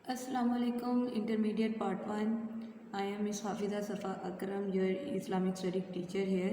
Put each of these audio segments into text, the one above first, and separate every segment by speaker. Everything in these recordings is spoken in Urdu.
Speaker 1: Assalamu alaikum, intermediate part 1. I am Ms. Hafiza Safa Akram, your Islamic study teacher here.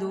Speaker 1: 2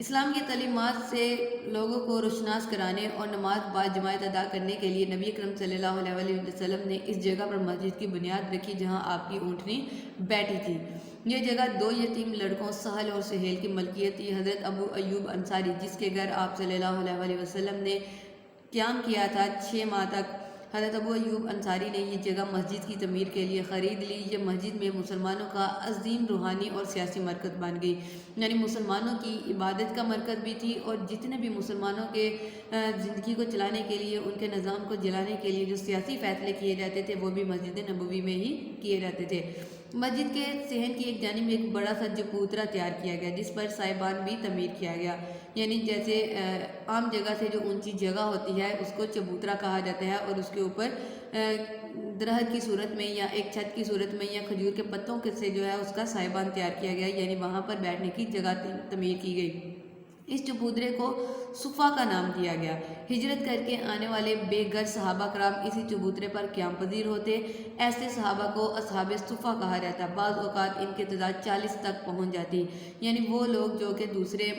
Speaker 1: اسلام کی تعلیمات سے لوگوں کو روشناس کرانے اور نماز بعد جماعت ادا کرنے کے لیے نبی اکرم صلی اللہ علیہ وسلم نے اس جگہ پر مسجد کی بنیاد رکھی جہاں آپ کی اونٹنی بیٹھی تھی۔ یہ جگہ 2 یتیم لڑکوں سہل اور سہیل کی ملکیت تھی۔ حضرت ابو ایوب انصاری جس کے گھر آپ صلی اللہ علیہ وسلم نے قیام کیا تھا 6 ماہ تک، حضرت ابو ایوب انصاری نے یہ جگہ مسجد کی تعمیر کے لیے خرید لی۔ یہ مسجد میں مسلمانوں کا عظیم روحانی اور سیاسی مرکز بن گئی، یعنی مسلمانوں کی عبادت کا مرکز بھی تھی، اور جتنے بھی مسلمانوں کے زندگی کو چلانے کے لیے، ان کے نظام کو جلانے کے لیے جو سیاسی فیصلے کیے جاتے تھے وہ بھی مسجد نبوی میں ہی کیے جاتے تھے۔ مسجد کے صحن کی ایک جانب ایک بڑا سا چبوترا تیار کیا گیا جس پر سائبان بھی تعمیر کیا گیا، یعنی جیسے عام جگہ سے جو اونچی جگہ ہوتی ہے اس کو چبوترا کہا جاتا ہے، اور اس کے اوپر درخت کی صورت میں یا ایک چھت کی صورت میں یا کھجور کے پتوں سے جو ہے اس کا سائبان تیار کیا گیا، یعنی وہاں پر بیٹھنے کی جگہ تعمیر کی گئی۔ اس چبوترے کو صفا کا نام دیا گیا۔ ہجرت کر کے آنے والے بے گھر صحابہ کرام اسی چبوترے پر قیام پذیر ہوتے۔ ایسے صحابہ کو اصحاب صفا کہا جاتا۔ بعض اوقات ان کی تعداد 40 تک پہنچ جاتی، یعنی وہ لوگ جو کہ دوسرے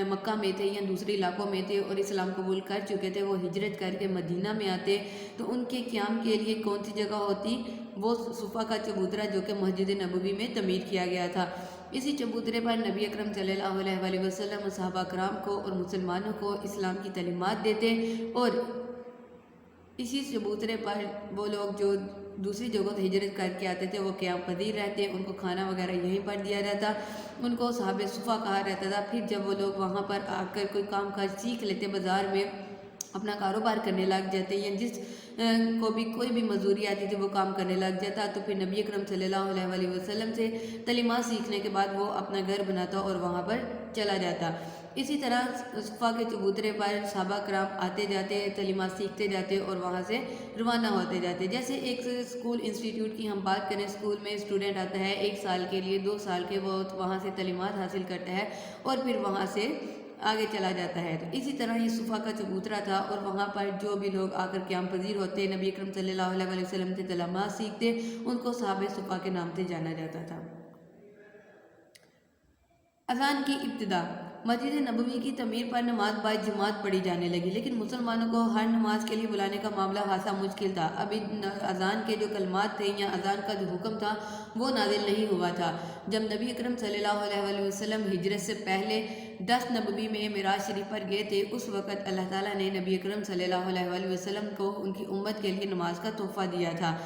Speaker 1: مکہ میں تھے یا دوسرے علاقوں میں تھے اور اسلام قبول کر چکے تھے، وہ ہجرت کر کے مدینہ میں آتے تو ان کے قیام کے لیے کون سی جگہ ہوتی؟ وہ صفا کا چبوترا جو کہ مسجد نبوی میں تعمیر کیا گیا تھا۔ اسی چبوترے پر نبی اکرم صلی اللہ علیہ وسلم صحابہ کرام کو اور مسلمانوں کو اسلام کی تعلیمات دیتے، اور اسی چبوترے پر وہ لوگ جو دوسری جگہوں سے ہجرت کر کے آتے تھے وہ قیام پذیر رہتے، ان کو کھانا وغیرہ یہیں پر دیا جاتا، ان کو صحاب صفا کہا جاتا تھا۔ پھر جب وہ لوگ وہاں پر آ کر کوئی کام کاج سیکھ لیتے، بازار میں اپنا کاروبار کرنے لگ جاتے، یا جس کو بھی کوئی بھی مزدوری آتی تھی وہ کام کرنے لگ جاتا، تو پھر نبی اکرم صلی اللہ علیہ وسلم سے تعلیمات سیکھنے کے بعد وہ اپنا گھر بناتا اور وہاں پر چلا جاتا۔ اسی طرح صفا کے چبوترے پر صحابہ کرام آتے جاتے، تعلیمات سیکھتے جاتے اور وہاں سے روانہ ہوتے جاتے۔ جیسے ایک اسکول انسٹیٹیوٹ کی ہم بات کریں، اسکول میں اسٹوڈنٹ آتا ہے 1 سال کے لیے، 2 سال کے وہ وہاں سے تعلیمات حاصل کرتا ہے اور پھر وہاں سے آگے چلا جاتا ہے۔ تو اسی طرح یہ صفا کا چبوترا تھا، اور وہاں پر جو بھی لوگ آ کر قیام پذیر ہوتے، نبی اکرم صلی اللہ علیہ وسلم سے تعلیمات سیکھتے، ان کو صحابہ صفا کے نام سے جانا جاتا تھا۔ اذان کی ابتدا۔ مسجد نبوی کی تعمیر پر نماز باعث جماعت پڑھی جانے لگی، لیکن مسلمانوں کو ہر نماز کے لیے بلانے کا معاملہ خاصا مشکل تھا۔ ابھی اذان کے جو کلمات تھے یا اذان کا جو حکم تھا وہ نازل نہیں ہوا تھا۔ جب نبی اکرم صلی اللہ علیہ وسلم ہجرت سے پہلے 10 نبوی میں معراج شریف پر گئے تھے، اس وقت اللہ تعالیٰ نے نبی اکرم صلی اللہ علیہ وسلم کو ان کی امت کے لیے نماز کا تحفہ دیا تھا،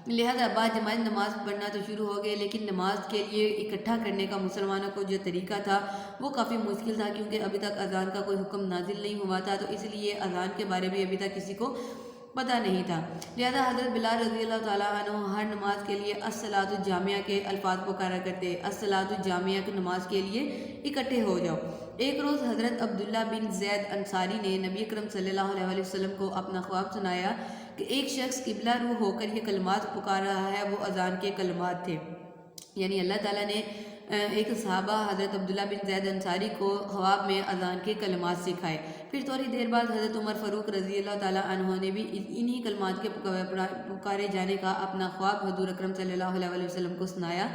Speaker 1: لہذا بعد جماعت نماز پڑھنا تو شروع ہو گئے، لیکن نماز کے لیے اکٹھا کرنے کا مسلمانوں کو جو طریقہ تھا وہ کافی مشکل تھا، کیونکہ ابھی تک اذان کا کوئی حکم نازل نہیں ہوا تھا، تو اس لیے اذان کے بارے میں ابھی تک کسی کو پتہ نہیں تھا۔ لہذا حضرت بلال رضی اللہ تعالیٰ عنہ ہر نماز کے لیے الصلاۃ الجامعہ کے الفاظ پکارا کرتے، الصلاۃ الجامعہ کی نماز کے لیے اکٹھے ہو جاؤ۔ ایک روز حضرت عبداللہ بن زید انصاری نے نبی اکرم صلی اللہ علیہ وسلم کو اپنا خواب سنایا کہ ایک شخص قبلہ رو ہو کر یہ کلمات پکار رہا ہے، وہ اذان کے کلمات تھے، یعنی اللہ تعالیٰ نے ایک صحابہ حضرت عبداللہ بن زید انصاری کو خواب میں اذان کے کلمات سکھائے۔ پھر تھوڑی دیر بعد حضرت عمر فاروق رضی اللہ تعالیٰ عنہ نے بھی انہی کلمات کے پکارے جانے کا اپنا خواب حضور اکرم صلی اللہ علیہ وسلم کو سنایا۔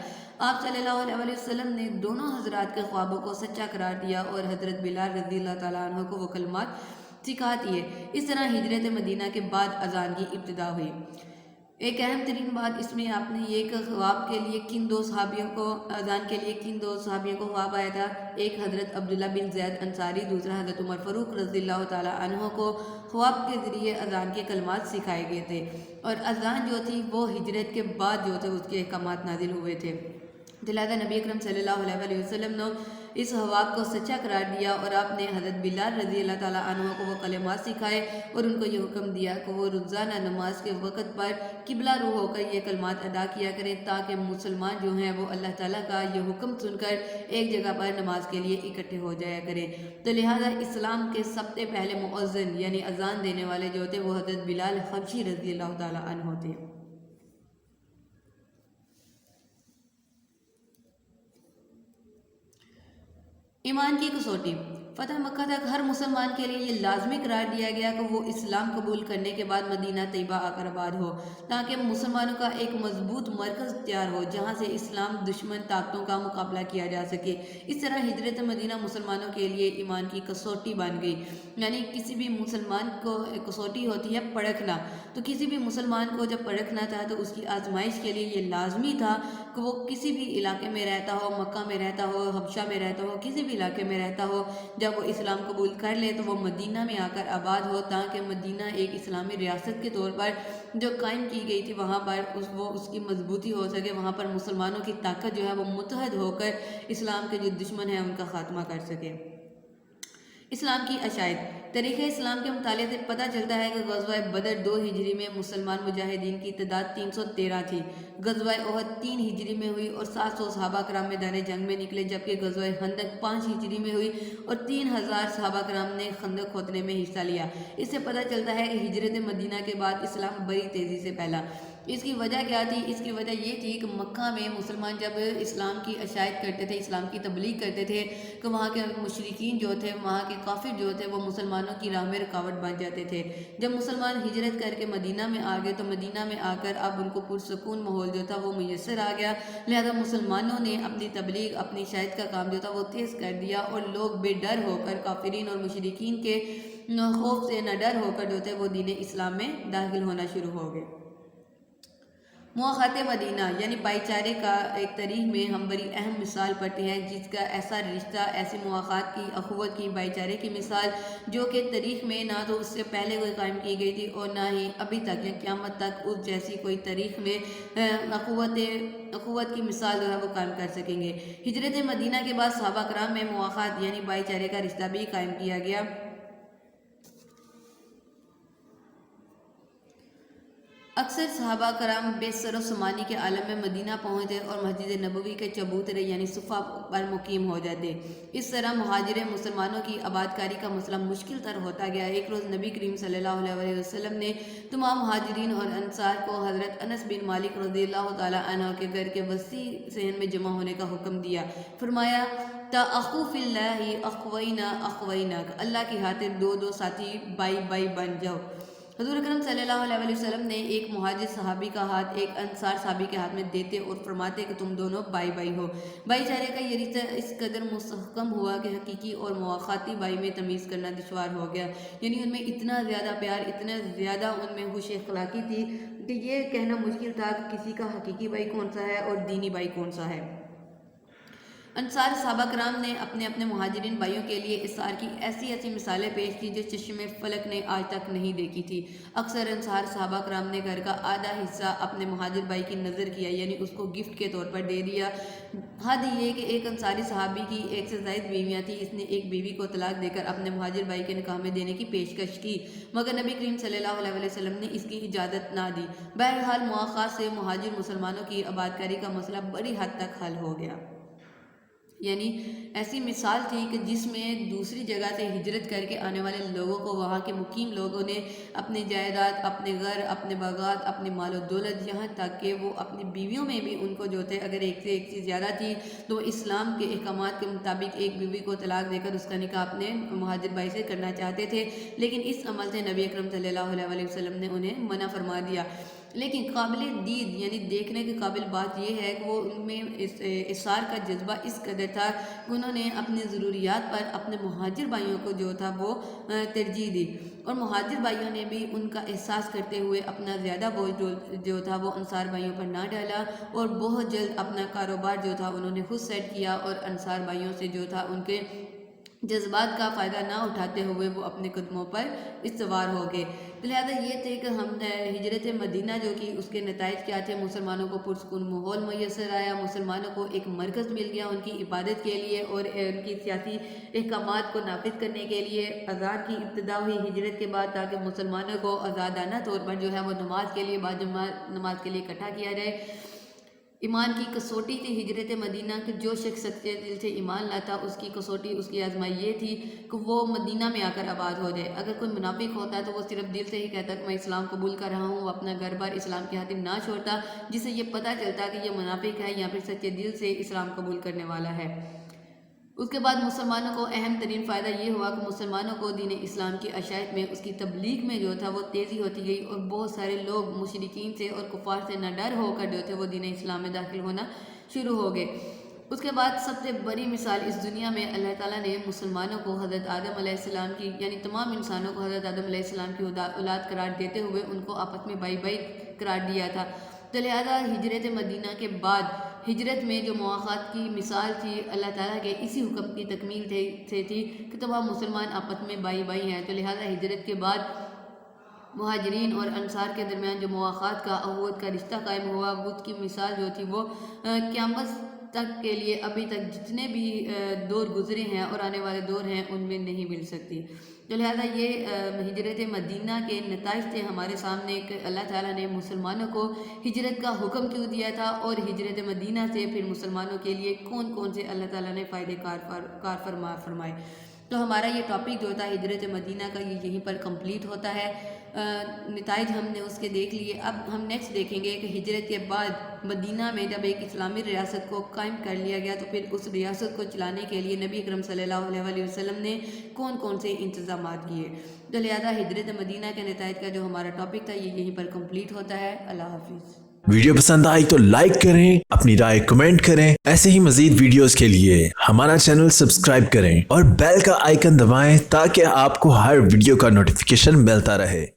Speaker 1: آپ صلی اللہ علیہ وسلم نے دونوں حضرات کے خوابوں کو سچا قرار دیا اور حضرت بلال رضی اللہ تعالیٰ عنہ کو وہ کلمات سکھا دیے۔ اس طرح ہجرت مدینہ کے بعد اذان کی ابتدا ہوئی۔ ایک اہم ترین بات اس میں آپ نے یہ کہ خواب کے لیے کن 2 صحابیوں کو، اذان کے لیے کن 2 صحابیوں کو خواب آیا تھا، ایک حضرت عبداللہ بن زید انصاری، دوسرا حضرت عمر فاروق رضی اللہ تعالیٰ عنہ کو خواب کے ذریعے اذان کے کلمات سکھائے گئے تھے، اور اذان جو تھی وہ ہجرت کے بعد جو تھے اس کے احکامات نازل ہوئے تھے۔ لہذا نبی اکرم صلی اللہ علیہ وسلم نے اس خواب کو سچا قرار دیا، اور آپ نے حضرت بلال رضی اللہ تعالیٰ عنہ کو وہ کلمات سکھائے اور ان کو یہ حکم دیا کہ وہ روزانہ نماز کے وقت پر قبلہ رو ہو کر یہ کلمات ادا کیا کریں، تاکہ مسلمان جو ہیں وہ اللہ تعالیٰ کا یہ حکم سن کر ایک جگہ پر نماز کے لیے اکٹھے ہو جایا کریں۔ تو لہذا اسلام کے سب سے پہلے مؤذن یعنی اذان دینے والے جو تھے وہ حضرت بلال حبشی رضی اللہ تعالیٰ عنہ تھے۔ ایمان کی کسوٹی۔ فتح مکہ تک ہر مسلمان کے لیے یہ لازمی قرار دیا گیا کہ وہ اسلام قبول کرنے کے بعد مدینہ طیبہ آ کر آباد ہو، تاکہ مسلمانوں کا ایک مضبوط مرکز تیار ہو جہاں سے اسلام دشمن طاقتوں کا مقابلہ کیا جا سکے۔ اس طرح ہجرت مدینہ مسلمانوں کے لیے ایمان کی کسوٹی بن گئی، یعنی کسی بھی مسلمان کو کسوٹی ہوتی ہے پرکھنا، تو کسی بھی مسلمان کو جب پرکھنا تھا تو اس کی آزمائش کے لیے یہ لازمی تھا کہ وہ کسی بھی علاقے میں رہتا ہو، مکہ میں رہتا ہو، حبشہ میں رہتا ہو، کسی بھی علاقے میں رہتا ہو، جب وہ اسلام قبول کر لے تو وہ مدینہ میں آ کر آباد ہو، تاکہ مدینہ ایک اسلامی ریاست کے طور پر جو قائم کی گئی تھی وہاں پر اس کی مضبوطی ہو سکے، وہاں پر مسلمانوں کی طاقت جو ہے وہ متحد ہو کر اسلام کے جو دشمن ہیں ان کا خاتمہ کر سکے۔ اسلام کی عشائد۔ تاریخ اسلام کے مطالعے سے پتہ چلتا ہے کہ غزوہ بدر 2 ہجری میں مسلمان مجاہدین کی تعداد 313 تھی، غزوہ احد 3 ہجری میں ہوئی اور 700 صحابہ کرام میدان جنگ میں نکلے، جبکہ غزوہ خندق 5 ہجری میں ہوئی اور 3000 صحابہ کرام نے خندق کھودنے میں حصہ لیا۔ اس سے پتہ چلتا ہے کہ ہجرت مدینہ کے بعد اسلام بڑی تیزی سے پھیلا۔ اس کی وجہ کیا تھی؟ اس کی وجہ یہ تھی کہ مکہ میں مسلمان جب اسلام کی عشائد کرتے تھے، اسلام کی تبلیغ کرتے تھے، کہ وہاں کے مشرکین جو تھے، وہاں کے کافر جو تھے، وہ مسلمانوں کی راہ میں رکاوٹ بن جاتے تھے۔ جب مسلمان ہجرت کر کے مدینہ میں آ گئے تو مدینہ میں آ کر اب ان کو پرسکون ماحول جو تھا وہ میسر آ گیا، لہذا مسلمانوں نے اپنی تبلیغ، اپنی عشائد کا کام جو تھا وہ تیز کر دیا، اور لوگ بے ڈر ہو کر کافرین اور مشرکین کے خوف سے نہ ڈر ہو کر جو تھے وہ دین اسلام میں داخل ہونا شروع ہو گئے۔ مواخات مدینہ یعنی بھائی چارے کا ایک تاریخ میں ہم بڑی اہم مثال پڑھتے ہیں، جس کا ایسا رشتہ، ایسی مواخات کی، اخوت کی، بھائی چارے کی مثال جو کہ تاریخ میں نہ تو اس سے پہلے کوئی قائم کی گئی تھی اور نہ ہی ابھی تک یا قیامت تک اس جیسی کوئی تاریخ میں اخوت کی مثال جو ہے وہ قائم کر سکیں گے۔ ہجرت مدینہ کے بعد صحابہ کرام میں مواخات یعنی بھائی چارے کا رشتہ بھی قائم کیا گیا۔ اکثر صحابہ کرام بے سر و سامانی کے عالم میں مدینہ پہنچتے اور مسجد نبوی کے چبوترے یعنی صفہ پر مقیم ہو جاتے۔ اس طرح مہاجر مسلمانوں کی آباد کاری کا مسئلہ مشکل تر ہوتا گیا۔ ایک روز نبی کریم صلی اللہ علیہ وسلم نے تمام مہاجرین اور انصار کو حضرت انس بن مالک رضی اللہ تعالی عنہ کے گھر کے وسیع صحن میں جمع ہونے کا حکم دیا۔ فرمایا تَأَخُوا فِي اللَّهِ أَخْوَيْنَا أَخْوَيْنَا، اللہ کی خاطر دو ساتھی بھائی بھائی بن جاؤ۔ حضور اکرم صلی اللہ علیہ وسلم نے ایک مہاجر صحابی کا ہاتھ ایک انصار صحابی کے ہاتھ میں دیتے اور فرماتے کہ تم دونوں بھائی بھائی ہو۔ بھائی چارے کا یہ رشتہ اس قدر مستحکم ہوا کہ حقیقی اور مواخاتی بھائی میں تمیز کرنا دشوار ہو گیا، یعنی ان میں اتنا زیادہ پیار، اتنا زیادہ ان میں خوش اخلاقی تھی کہ یہ کہنا مشکل تھا کہ کسی کا حقیقی بھائی کون سا ہے اور دینی بھائی کون سا ہے۔ انصار صحابہ کرام نے اپنے اپنے مہاجرین بھائیوں کے لیے اصرار کی ایسی مثالیں پیش کی جو چشم فلک نے آج تک نہیں دیکھی تھی۔ اکثر انصار صحابہ کرام نے گھر کا آدھا حصہ اپنے مہاجر بھائی کی نظر کیا، یعنی اس کو گفٹ کے طور پر دے دیا۔ حد یہ کہ ایک انصاری صحابی کی 1 سے زائد بیویاں تھیں، اس نے ایک بیوی کو طلاق دے کر اپنے مہاجر بھائی کے نکاح میں دینے کی پیشکش کی، مگر نبی کریم صلی اللہ علیہ وسلم نے اس کی اجازت نہ دی۔ بہرحال مواخات سے مہاجر مسلمانوں کی آبادکاری کا مسئلہ بڑی حد تک حل ہو گیا، یعنی ایسی مثال تھی کہ جس میں دوسری جگہ سے ہجرت کر کے آنے والے لوگوں کو وہاں کے مقیم لوگوں نے اپنی جائیداد، اپنے گھر، اپنے باغات، اپنی مال و دولت، یہاں تک کہ وہ اپنی بیویوں میں بھی ان کو جو تھے اگر ایک سے ایک چیز زیادہ تھی تو اسلام کے احکامات کے مطابق ایک بیوی کو طلاق دے کر اس کا نکاح اپنے مہاجر بھائی سے کرنا چاہتے تھے، لیکن اس عمل سے نبی اکرم صلی اللہ علیہ وسلم نے انہیں منع فرما دیا۔ لیکن قابل دید یعنی دیکھنے کے قابل بات یہ ہے کہ وہ ان میں اصرار کا جذبہ اس قدر تھا کہ انہوں نے اپنی ضروریات پر اپنے مہاجر بھائیوں کو جو تھا وہ ترجیح دی، اور مہاجر بھائیوں نے بھی ان کا احساس کرتے ہوئے اپنا زیادہ بوجھ جو تھا وہ انصار بھائیوں پر نہ ڈالا، اور بہت جلد اپنا کاروبار جو تھا انہوں نے خود سیٹ کیا، اور انصار بھائیوں سے جو تھا ان کے جذبات کا فائدہ نہ اٹھاتے ہوئے وہ اپنے قدموں پر استوار ہو گئے۔ لہذا یہ تھے کہ ہم ہجرت مدینہ جو کہ اس کے نتائج کیا تھے، مسلمانوں کو پرسکون ماحول میسر آیا، مسلمانوں کو ایک مرکز مل گیا ان کی عبادت کے لیے اور ان کی سیاسی احکامات کو نافذ کرنے کے لیے۔ اذان کی ابتدا ہوئی ہجرت کے بعد تاکہ مسلمانوں کو آزادانہ طور پر جو ہے وہ نماز کے لیے نماز کے لیے اکٹھا کیا جائے۔ ایمان کی کسوٹی تھی ہجرت مدینہ کہ جو شخص سچے دل سے ایمان لاتا اس کی کسوٹی، اس کی آزمائی یہ تھی کہ وہ مدینہ میں آ کر آباد ہو جائے۔ اگر کوئی منافق ہوتا ہے تو وہ صرف دل سے ہی کہتا کہ میں اسلام قبول کر رہا ہوں، وہ اپنا گھر بار اسلام کی خاطر نہ چھوڑتا، جس سے یہ پتہ چلتا کہ یہ منافق ہے یا پھر سچے دل سے اسلام قبول کرنے والا ہے۔ اس کے بعد مسلمانوں کو اہم ترین فائدہ یہ ہوا کہ مسلمانوں کو دین اسلام کی اشاعت میں اس کی تبلیغ میں جو تھا وہ تیزی ہوتی گئی اور بہت سارے لوگ مشرکین سے اور کفار سے نہ ڈر ہو کر جو تھے وہ دین اسلام میں داخل ہونا شروع ہو گئے۔ اس کے بعد سب سے بڑی مثال اس دنیا میں اللہ تعالیٰ نے مسلمانوں کو حضرت آدم علیہ السلام کی یعنی تمام انسانوں کو حضرت آدم علیہ السلام کی اولاد قرار دیتے ہوئے ان کو آپس میں بھائی بھائی قرار دیا تھا۔ تو لہٰذا ہجرت مدینہ کے بعد ہجرت میں جو مواخات کی مثال تھی اللہ تعالیٰ کے اسی حکم کی تکمیل سے تھی کہ تمام مسلمان آپس میں بھائی بھائی ہیں۔ تو لہٰذا ہجرت کے بعد مہاجرین اور انصار کے درمیان جو مواخات کا اخوت کا رشتہ قائم ہوا، اس کی مثال جو تھی وہ قیامت تک کے لیے ابھی تک جتنے بھی دور گزرے ہیں اور آنے والے دور ہیں ان میں نہیں مل سکتی۔ تو لہٰذا یہ ہجرت مدینہ کے نتائج تھے ہمارے سامنے کہ اللہ تعالیٰ نے مسلمانوں کو ہجرت کا حکم کیوں دیا تھا اور ہجرت مدینہ سے پھر مسلمانوں کے لیے کون کون سے اللہ تعالیٰ نے فائدے کار فرمائے۔ تو ہمارا یہ ٹاپک جو تھا ہجرت مدینہ کا یہ یہیں پر کمپلیٹ ہوتا ہے۔ نتائج ہم نے اس کے دیکھ لیے۔ اب ہم نیکسٹ دیکھیں گے کہ ہجرت کے بعد مدینہ میں جب ایک اسلامی ریاست کو قائم کر لیا گیا تو پھر اس ریاست کو چلانے کے لیے نبی اکرم صلی اللہ علیہ وسلم نے کون کون سے انتظامات کیے۔ تو لہذا ہجرت مدینہ کے نتائج کا جو ہمارا ٹاپک تھا یہ یہیں پر کمپلیٹ ہوتا ہے۔ اللہ حافظ۔
Speaker 2: ویڈیو پسند آئی تو لائک کریں، اپنی رائے کمنٹ کریں۔ ایسے ہی مزید ویڈیوز کے لیے ہمارا چینل سبسکرائب کریں اور بیل کا آئیکن دبائیں تاکہ آپ کو ہر ویڈیو کا نوٹیفیکیشن ملتا رہے۔